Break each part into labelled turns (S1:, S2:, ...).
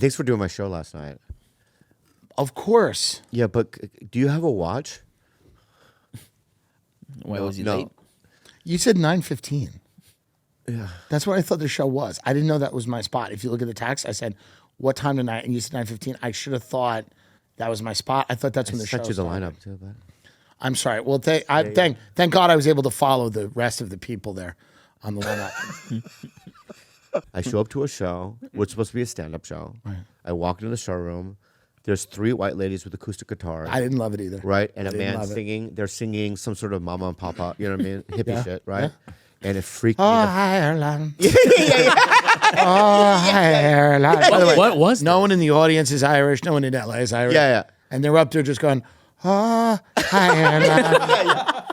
S1: thanks for doing my show last night.
S2: Of course.
S1: Yeah, but do you have a watch?
S3: Why was he
S1: no.
S3: late?
S2: You said 9:15.
S1: Yeah.
S2: That's what I thought the show was. I didn't know that was my spot. If you look at the text, I said, what time tonight? And you said 9:15. I should have thought that was my spot. I thought that's when the show
S1: sent you the
S2: started.
S1: lineup too, but
S2: I'm sorry. Well, thank God I was able to follow the rest of the people there on the lineup.
S1: I show up to a show, which is supposed to be a stand-up show.
S2: Right.
S1: I walk into the showroom. There's 3 white ladies with acoustic guitars.
S2: I didn't love it either.
S1: Right, and a
S2: didn't
S1: man
S2: love it.
S1: singing. They're singing some sort of mama and papa, you know what I mean, hippie
S2: Yeah,
S1: shit, right? And it freaked me.
S2: Oh,
S1: the-
S2: Ireland. Oh, Ireland. By the way,
S3: What was
S2: no one in the audience is Irish. No one in LA is Irish.
S1: Yeah.
S2: And they're up there just going, oh, Ireland.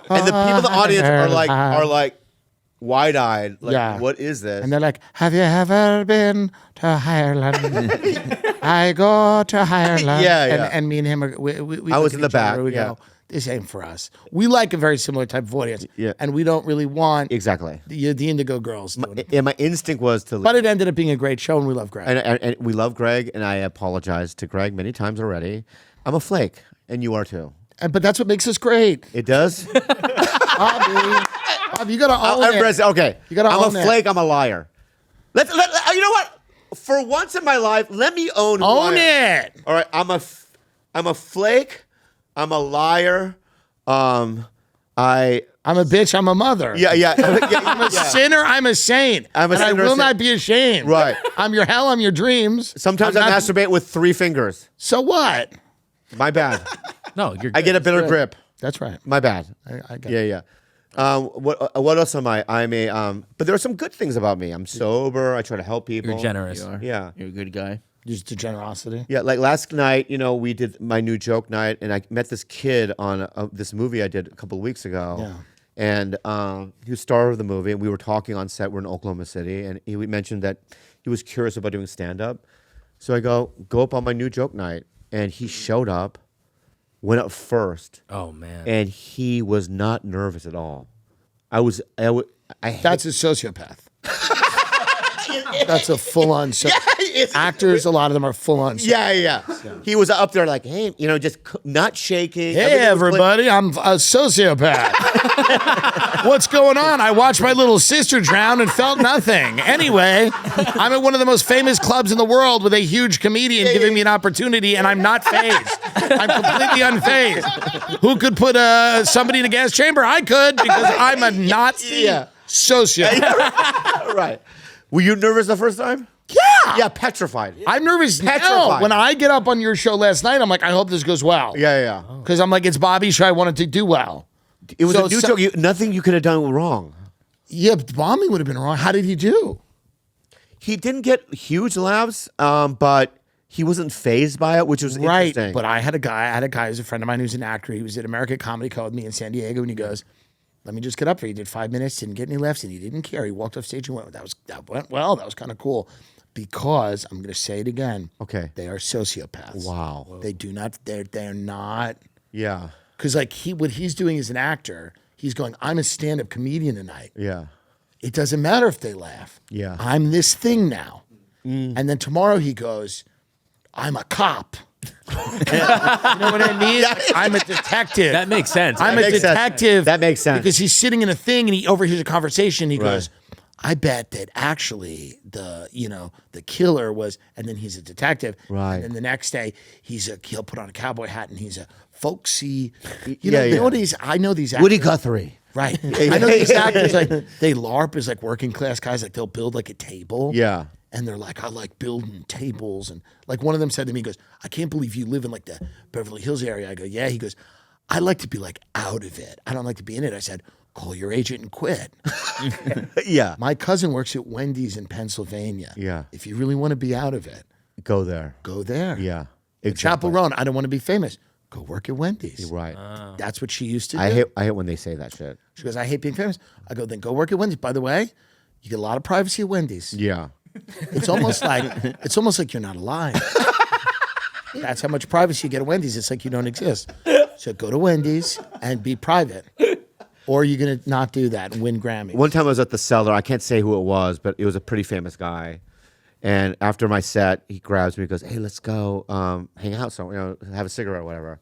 S1: And the people in the audience are like wide-eyed. Like,
S2: Yeah.
S1: what is this?
S2: And they're like, have you ever been to Ireland? I go to Ireland.
S1: Yeah.
S2: And me and him, we
S1: I
S2: look
S1: was
S2: at
S1: in the
S2: each other,
S1: back,
S2: We
S1: yeah.
S2: go, this ain't for us. We like a very similar type of audience.
S1: Yeah.
S2: And we don't really want
S1: Exactly.
S2: the Indigo Girls doing it.
S1: And my instinct was to leave.
S2: But it ended up being a great show, and we love Greg.
S1: And we love Greg, and I apologize to Greg many times already. I'm a flake, and you are too.
S2: But that's what makes us great.
S1: It does?
S2: Bob, you got to own it.
S1: Okay.
S2: You gotta
S1: I'm
S2: own
S1: a
S2: it.
S1: flake, I'm a liar. You know what? For once in my life, let me own who I
S2: Own
S1: am.
S2: it.
S1: All right, I'm a flake, I'm a liar.
S2: I'm a bitch. I'm a mother. I'm a sinner. I'm a saint.
S1: I'm a
S2: and I
S1: sinner,
S2: will
S1: saint.
S2: not be ashamed.
S1: Right.
S2: I'm your hell. I'm your dreams.
S1: Sometimes
S2: I'm
S1: I
S2: not-
S1: masturbate with 3 fingers.
S2: So what?
S1: My bad.
S3: No, you're.
S1: I get a better
S2: good.
S1: grip.
S2: That's right.
S1: My bad.
S2: I get
S1: Yeah. What else am I? I'm a but there are some good things about me. I'm sober. I try to help people.
S3: You're generous.
S1: Oh, Yeah.
S3: You're a good guy.
S2: Just the generosity.
S1: Yeah, like last night, we did my new joke night, and I met this kid on this movie I did a couple of weeks ago.
S2: Yeah.
S1: And he was star of the movie, and we were talking on set. We're in Oklahoma City, and he mentioned that he was curious about doing stand-up. So I go up on my new joke night, and he showed up, went up first,
S3: Oh man.
S1: and he was not nervous at all.
S2: That's a sociopath. That's a full-on. Actors, a lot of them are full-on.
S1: Yeah. He was up there like, hey, just not shaking.
S2: Hey,
S1: Everything was
S2: everybody, I'm a sociopath. What's going on? I watched my little sister drown and felt nothing. Anyway, I'm at one of the most famous clubs in the world with a huge comedian giving me an opportunity, and I'm not phased. I'm completely unfazed. Who could put somebody in a gas chamber? I could, because I'm a Nazi sociopath.
S1: Right. Were you nervous the first time?
S2: Yeah.
S1: Yeah, petrified.
S2: I'm nervous now.
S1: Petrified.
S2: When I get up on your show last night, I'm like, I hope this goes well.
S1: Yeah.
S2: Because I'm like, it's Bobby's show. I want it to do well.
S1: It was
S2: So
S1: a new
S2: so-
S1: joke. Nothing you could have done wrong.
S2: Yeah, but bombing would have been wrong. How did he do?
S1: He didn't get huge laughs, but he wasn't phased by it, which was
S2: Right.
S1: interesting.
S2: But I had a guy who's a friend of mine who's an actor. He was at American Comedy Club with me in San Diego, and he goes, let me just get up there. He did 5 minutes, didn't get any laughs, and he didn't care. He walked off stage and went, that went well. That was kind of cool. Because I'm going to say it again.
S1: Okay.
S2: They are sociopaths.
S1: Wow.
S2: They do not. They're not.
S1: Yeah.
S2: Because like what he's doing as an actor, he's going, I'm a stand-up comedian tonight.
S1: Yeah.
S2: It doesn't matter if they laugh.
S1: Yeah.
S2: I'm this thing now. And then tomorrow he goes, I'm a cop. You know what I mean? I'm a detective.
S3: That makes sense.
S2: I'm a
S1: makes sense.
S2: detective.
S1: That makes sense.
S2: Because he's sitting in a thing and he overhears a conversation. He
S1: Right.
S2: goes, I bet that actually the killer was, and then he's a detective.
S1: Right.
S2: And then the next day he'll put on a cowboy hat and he's a folksy.
S1: Yeah.
S2: I know these actors.
S1: Woody Guthrie.
S2: Right. I know these actors, like, they LARP as like working class guys, like they'll build like a table.
S1: Yeah.
S2: And they're like, I like building tables. And like one of them said to me, he goes, I can't believe you live in like the Beverly Hills area. I go, yeah. He goes, I like to be like out of it. I don't like to be in it. I said, call your agent and quit.
S1: Yeah.
S2: My cousin works at Wendy's in Pennsylvania.
S1: Yeah.
S2: If you really want to be out of it,
S1: Go there.
S2: go there.
S1: Yeah.
S2: Chapel Roan, I don't want to be famous. Go work at Wendy's.
S1: Right.
S2: That's what she used to do.
S1: I hate when they say that shit.
S2: She goes, I hate being famous. I go, then go work at Wendy's. By the way, you get a lot of privacy at Wendy's.
S1: Yeah.
S2: It's almost like you're not alive. That's how much privacy you get at Wendy's. It's like you don't exist. So go to Wendy's and be private. Or you're going to not do that and win Grammy.
S1: One time I was at the Cellar. I can't say who it was, but it was a pretty famous guy. And after my set, he grabs me and goes, "Hey, let's go hang out somewhere, have a cigarette or whatever."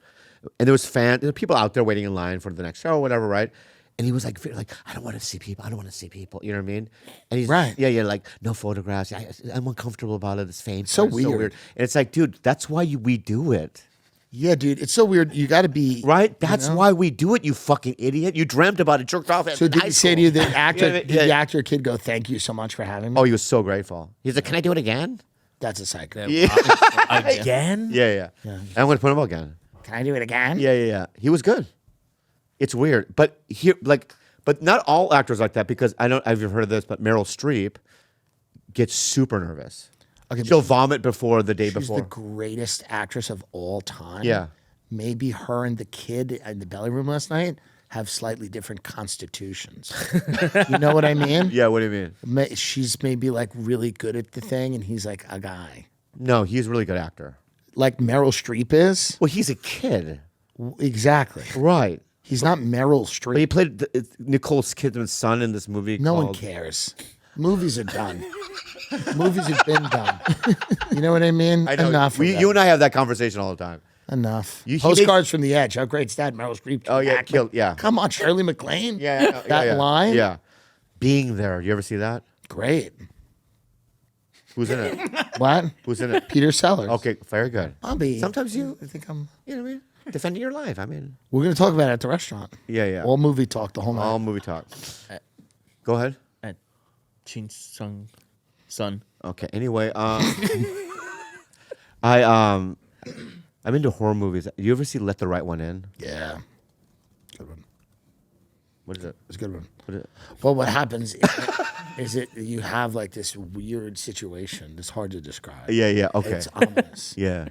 S1: And there were people out there waiting in line for the next show or whatever, right? And he was like, "I don't want to see people. I don't want to see people." You know what I mean? And he's
S2: Right.
S1: yeah, like no photographs. I'm uncomfortable about it. It's fame.
S2: So
S1: It's
S2: weird.
S1: And it's like, dude, that's why we do it.
S2: Yeah, dude, it's so weird. You got to be
S1: Right? That's why we do it, you fucking idiot. You dreamt about it, jerked off.
S2: So did he say to you, the actor,
S1: Yeah,
S2: did the actor kid go, "Thank you so much for having me"?
S1: Oh, he was so grateful. He's like, "Can I do it again?"
S2: That's a psycho.
S3: Again?
S1: Yeah. I'm going to put him up again.
S2: Can I do it again?
S1: Yeah. He was good. It's weird. But but not all actors like that, because I've heard of this, but Meryl Streep gets super nervous.
S2: Okay,
S1: She'll vomit before the day
S2: She's
S1: before.
S2: the greatest actress of all time.
S1: Yeah.
S2: Maybe her and the kid in the belly room last night have slightly different constitutions. You know what I mean?
S1: Yeah, what do you mean?
S2: She's maybe like really good at the thing, and he's like a guy.
S1: No, he's a really good actor.
S2: Like Meryl Streep is?
S1: Well, he's a kid.
S2: Exactly.
S1: Right.
S2: He's not Meryl
S1: But he
S2: Streep.
S1: played Nicole Kidman's son in this movie.
S2: No one
S1: called-
S2: cares. Movies are done. Movies have been done. You know what I mean?
S1: I know.
S2: Enough. of that.
S1: You and I have that conversation all the time.
S2: Enough.
S1: He
S2: Postcards from the Edge. How great's that? Meryl Streep.
S1: Oh, yeah,
S2: act,
S1: killed-
S2: but
S1: yeah.
S2: Come on, Shirley MacLaine.
S1: Yeah, I know.
S2: That line?
S1: Yeah. Being There. You ever see that?
S2: Great.
S1: Who's in it?
S2: What?
S1: Who's in it?
S2: Peter Sellers.
S1: Okay, very good.
S2: Bobby.
S1: Sometimes you
S2: I think I'm.
S1: know what I mean? Defending your life. I mean,
S2: We're gonna talk about it at the restaurant.
S1: yeah.
S2: All movie talk the whole night.
S1: All movie talk. Go ahead.
S3: At Chin Sung Sun.
S1: Okay. Anyway, I'm into horror movies. You ever see Let the Right One In?
S2: Yeah. Good one.
S1: What is it?
S2: It's a good one.
S1: What is it?
S2: Well, what happens is it you have like this weird situation. It's hard to describe.
S1: Yeah. Okay.
S2: It's ominous.
S1: Yeah.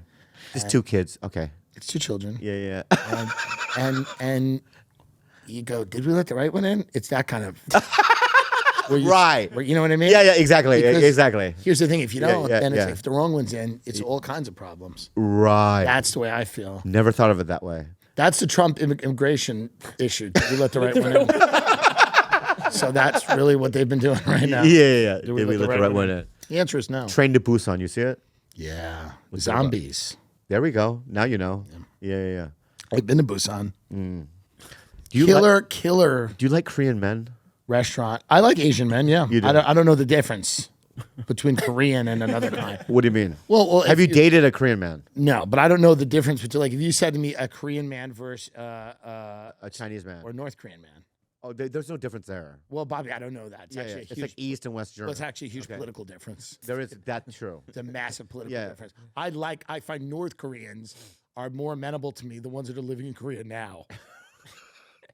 S1: Just two kids. Okay.
S2: It's two children.
S1: Yeah.
S2: And you go, did we let the right one in? It's that kind of where
S1: Right.
S2: where, you know what I mean?
S1: Yeah. Exactly.
S2: Because
S1: Exactly.
S2: Here's the thing: if you don't,
S1: yeah,
S2: then it's
S1: yeah.
S2: like, if the wrong one's in, it's all kinds of problems.
S1: Right.
S2: That's the way I feel.
S1: Never thought of it that way.
S2: That's the Trump immigration issue. Did we let the right one in? So that's really what they've been doing right now.
S1: Yeah.
S2: Did
S1: Did we let the right one in?
S2: The answer is no.
S1: Train to Busan. You see it?
S2: Yeah.
S1: that
S2: Zombies.
S1: There we go. Now you know. Yeah.
S2: I've been to Busan.
S1: Do you like,
S2: Killer
S1: do you like Korean men?
S2: restaurant. I like Asian men, yeah.
S1: You do?
S2: I don't know the difference between Korean and another kind.
S1: What do you mean?
S2: Well,
S1: Have
S2: if
S1: you dated a Korean man?
S2: No, but I don't know the difference between, like, if you said to me a Korean man versus
S1: A Chinese man?
S2: or North Korean man.
S1: Oh, there's no difference there.
S2: Well, Bobby, I don't know that. It's
S1: Yeah,
S2: actually
S1: It's
S2: a huge,
S1: like East and West German.
S2: well, it's actually a huge political difference.
S1: There is that true.
S2: It's a massive political
S1: Yeah.
S2: difference. I find North Koreans are more amenable to me, the ones that are living in Korea now.